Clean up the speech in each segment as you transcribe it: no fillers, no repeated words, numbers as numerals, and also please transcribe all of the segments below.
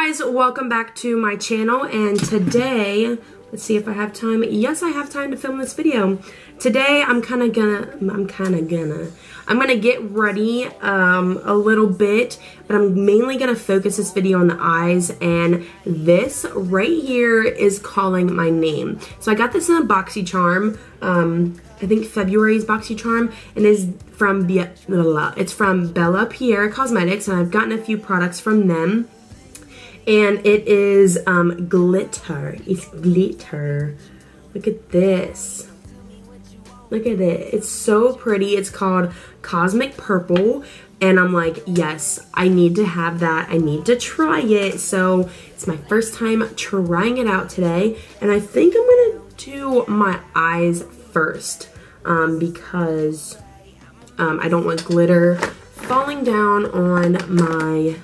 guys, welcome back to my channel, and today, let's see if I have time. Yes, I have time to film this video. Today I'm gonna get ready a little bit, but I'm mainly gonna focus this video on the eyes, and this right here is calling my name. So I got this in a BoxyCharm, I think February's BoxyCharm, and is from it's from Bella Pierre Cosmetics, and I've gotten a few products from them. And it is glitter. It's glitter. Look at this. Look at it. It's so pretty. It's called Cosmic Purple. And I'm like, yes, I need to have that. I need to try it. So it's my first time trying it out today. And I think I'm going to do my eyes first. Because I don't want glitter falling down on my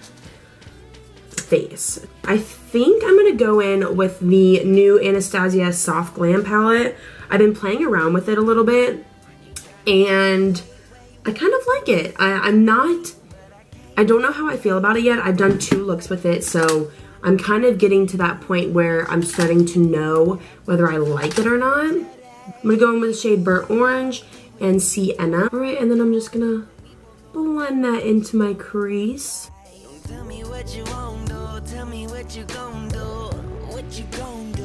face. I think I'm gonna go in with the new Anastasia Soft Glam palette. I've been playing around with it a little bit and I kind of like it. I don't know how I feel about it yet. I've done 2 looks with it, so I'm kind of getting to that point where I'm starting to know whether I like it or not. I'm gonna go in with the shade Burnt Orange and Sienna. All right, and then I'm just gonna blend that into my crease. Tell me what you want, do. Tell me what you gon' do. What you gon' do.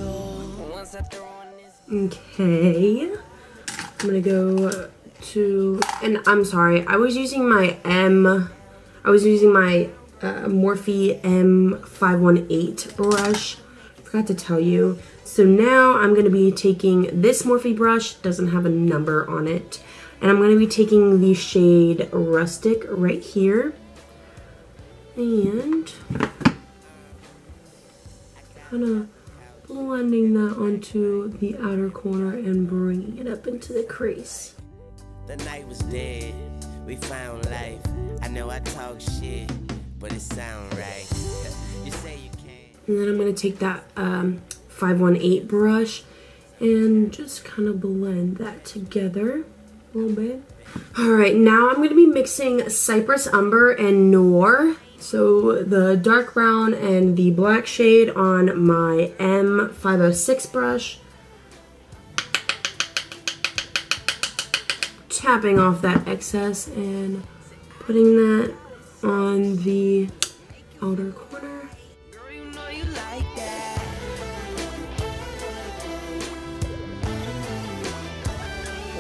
Once I throw on this. Okay. I'm gonna go to, and I'm sorry, I was using my Morphe M518 brush. Forgot to tell you. So now I'm gonna be taking this Morphe brush, doesn't have a number on it, and I'm gonna be taking the shade Rustic right here. And kind of blending that onto the outer corner and bringing it up into the crease. The night was dead, we found life. I know I talk shit, but it sound right. You say you can't. And then I'm going to take that 518 brush and just kind of blend that together a little bit. Alright, now I'm going to be mixing Cypress Umber and Noir. So the dark brown and the black shade on my M506 brush. Tapping off that excess and putting that on the outer corner. Girl, you know you like that.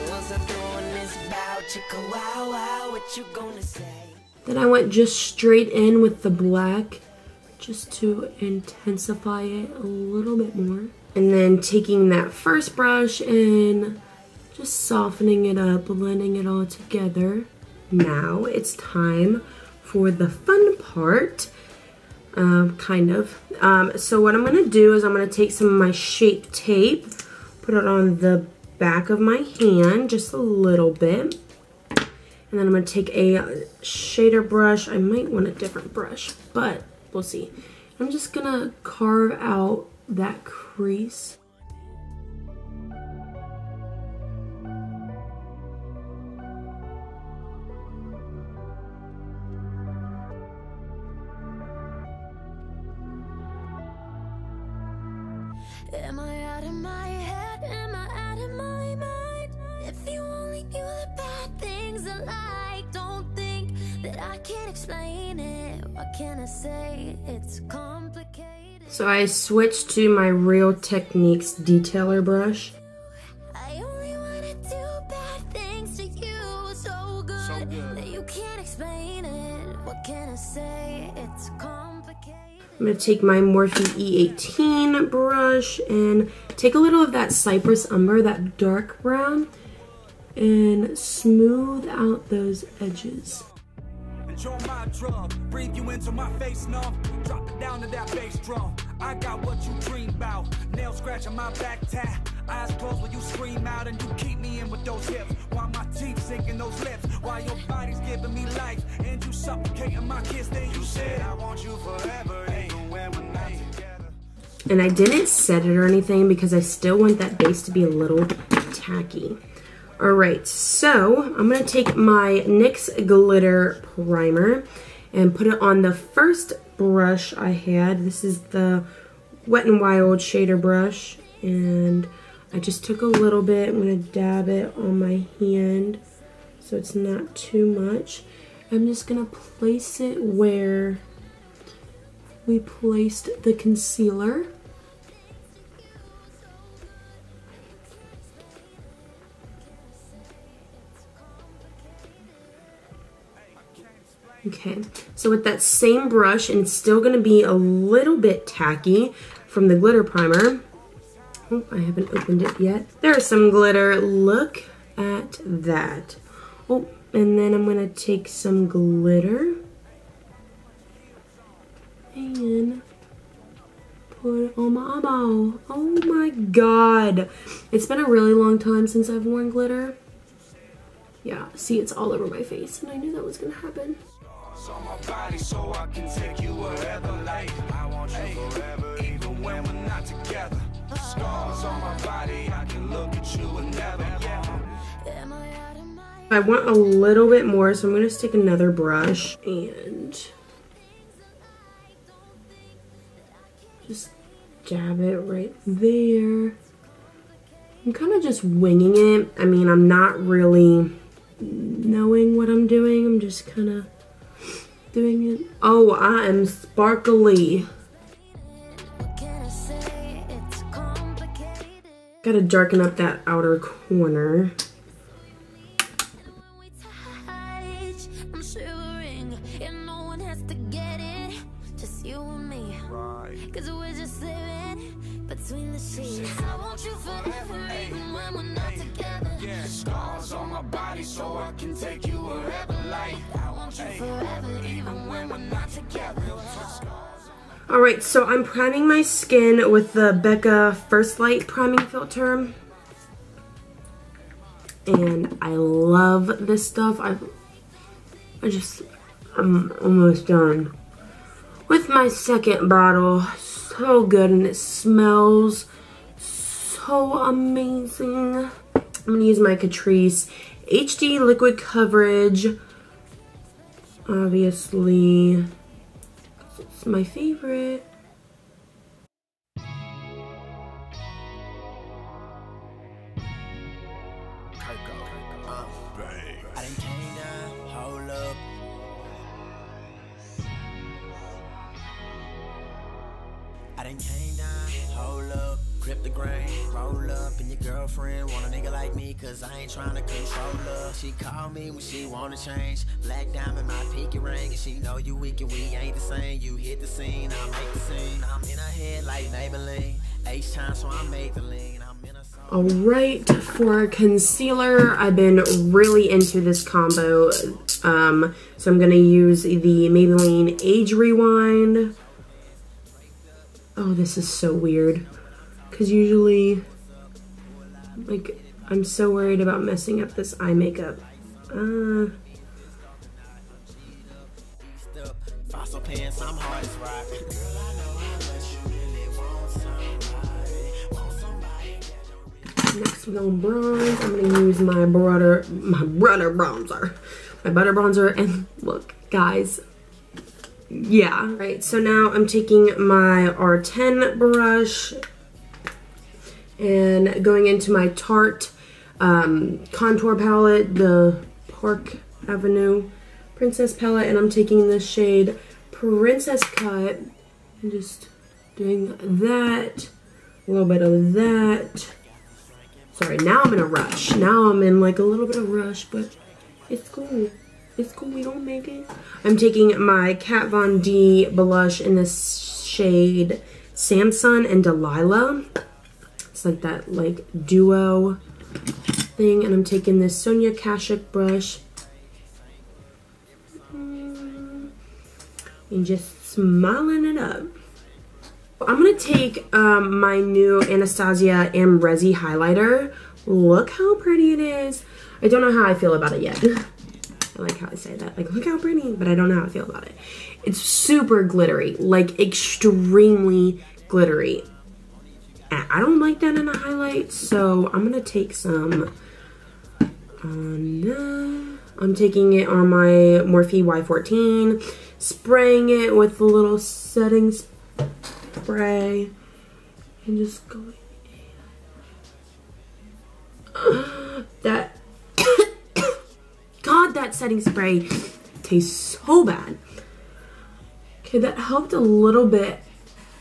Once I throw on this bow, chicka wow wow, what you gonna say? Then I went just straight in with the black just to intensify it a little bit more. And then taking that first brush and just softening it up, blending it all together. Now it's time for the fun part, kind of. So what I'm gonna do is I'm gonna take some of my Shape Tape, put it on the back of my hand, just a little bit. And then I'm going to take a shader brush. I might want a different brush, but we'll see. I'm just going to carve out that crease. Am I out of my head? Am I out of my mind? If you only knew the bad things I like, don't think that I can't explain it. What can I say? It's complicated. So I switched to my Real Techniques detailer brush. I only wanna do bad things to you, so good that you can't explain it. What can I say? It's complicated. I'm going to take my Morphe E18 brush and take a little of that Cypress Umber, that dark brown, and smooth out those edges. Enjoy my drug, breathe you into my face, no. Drop it down to that bass drum. I got what you dream about. Nail scratching my back tap. Eyes closed when you scream out and you keep me in with those hips. While my teeth sinking those lips. While your body's giving me life and you suffocating my kiss. Then you said I want you forever. Even when we're not together. And I didn't set it or anything because I still want that base to be a little tacky. Alright, so I'm going to take my NYX Glitter Primer and put it on the first brush I had. This is the Wet n Wild shader brush, and I just took a little bit. I'm going to dab it on my hand so it's not too much. I'm just going to place it where we placed the concealer. Okay, so with that same brush, and it's still going to be a little bit tacky from the glitter primer. Oh, I haven't opened it yet. There's some glitter. Look at that. Oh, and then I'm going to take some glitter and put it on my eyeball. Oh my god. It's been a really long time since I've worn glitter. Yeah, see, it's all over my face, and I knew that was going to happen. On my body so I can take you wherever, like I want you forever, even when we're not together. Scars on my body, I can look at you and never, I want a little bit more, so I'm going to stick another brush and just dab it right there. I'm kind of just winging it. I mean, I'm not really knowing what I'm doing. I'm just kind of doing it. Oh, I am sparkly. Gotta darken up that outer corner. I'm shivering, and no one has to get it. Just you and me. Cause we're just living between the sheets. I want you forever, even when we're not together. yeah. Scars on my body so I can take you wherever, like I want you forever, even when we're not together. Alright, so I'm priming my skin with the Becca First Light priming filter. And I love this stuff. I'm almost done with my second bottle. So good, and it smells so amazing. I'm gonna use my Catrice HD Liquid Coverage. Obviously, it's my favorite. I done came down, hold up. I done came down, hold up. Grip the grain, roll up, and your girlfriend want a nigga like me, cause I ain't tryna control her. She call me when she wanna change. Black diamond, my pinky ring, and she know you weak and we ain't the same. You hit the scene, I make the scene. I'm in her head like Maybelline. H time, so I make the lean. I'm in a song. Alright, for concealer, I've been really into this combo. So I'm gonna use the Maybelline Age Rewind. Oh, this is so weird. Because usually, like, I'm so worried about messing up this eye makeup. Fossil pants, I'm hard as rock. Girl, I know how much you really want somebody. Next we're gonna bronze. I'm gonna use my butter bronzer, and look, guys. Yeah. Right, so now I'm taking my R10 brush and going into my Tarte contour palette, the Park Avenue Princess palette, and I'm taking the shade Princess Cut and just doing that, a little bit of that. Sorry, now I'm in a rush. Now I'm in like a little bit of rush, but it's cool. It's cool, we don't make it. I'm taking my Kat Von D blush in this shade Samson and Delilah. It's like that like duo thing, and I'm taking this Sonia Kashuk brush and just smiling it up. I'm gonna take my new Anastasia Amrezi highlighter. Look how pretty it is. I don't know how I feel about it yet. I like how I say that, like, look how pretty, but I don't know how I feel about it. It's super glittery, like extremely glittery. And I don't like that in a highlight, so I'm gonna take some on I'm taking it on my Morphe Y14. spraying it with a little setting spray and just going that God, that setting spray tastes so bad. Okay, that helped a little bit.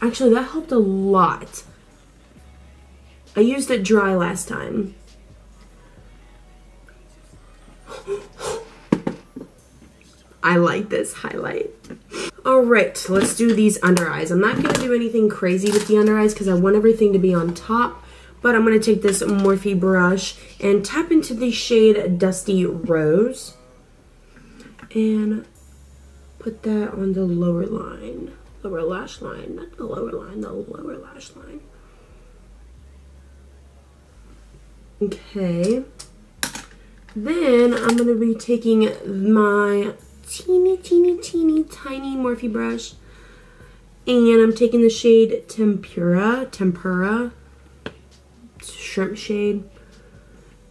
Actually, that helped a lot. I used it dry last time. I like this highlight. Alright, let's do these under eyes. I'm not going to do anything crazy with the under eyes because I want everything to be on top. But I'm going to take this Morphe brush and tap into the shade Dusty Rose. And put that on the lower line. Lower lash line. Not the lower line, the lower lash line. Okay. Then I'm going to be taking my teeny tiny Morphe brush. And I'm taking the shade Tempura. Shrimp shade.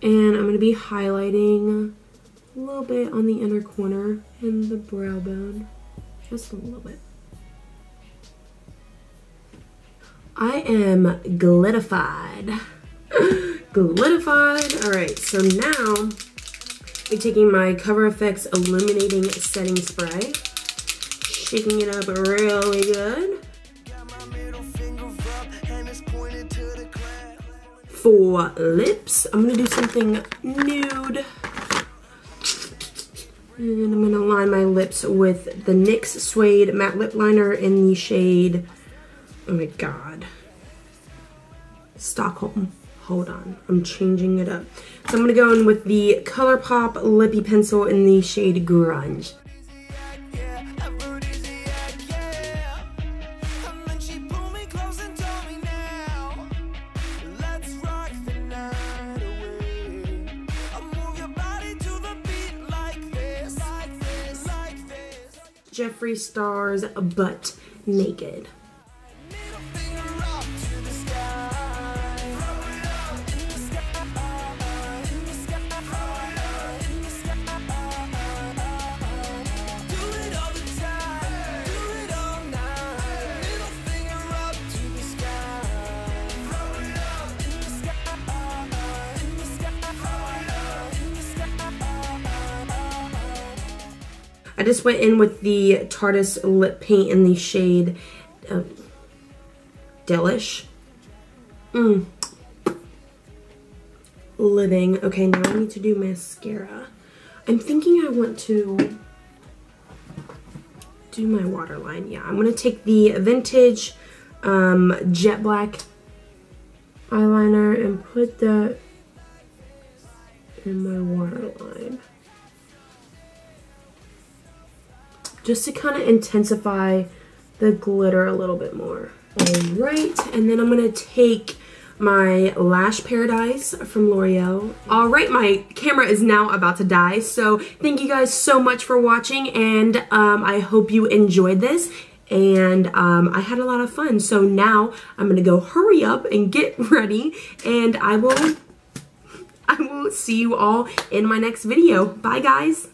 And I'm going to be highlighting a little bit on the inner corner and the brow bone. Just a little bit. I am glitified. Glitified. Alright, so now I'm taking my Cover FX Illuminating Setting Spray. Shaking it up really good. For lips, I'm going to do something nude. And I'm going to line my lips with the NYX Suede Matte Lip Liner in the shade, oh my god, Stockholm. Hold on, I'm changing it up. So I'm going to go in with the ColourPop Lippy Pencil in the shade Grunge. Jeffree Star's Butt Naked. I just went in with the Tarte's lip paint in the shade Delish. Living. Okay, now I need to do mascara. I'm thinking I want to do my waterline. Yeah, I'm going to take the Vintage Jet Black eyeliner and put that in my waterline. Just to kind of intensify the glitter a little bit more. Alright, and then I'm going to take my Lash Paradise from L'Oreal. Alright, my camera is now about to die, so thank you guys so much for watching, and I hope you enjoyed this, and I had a lot of fun. So now I'm going to go hurry up and get ready, and I will see you all in my next video. Bye guys!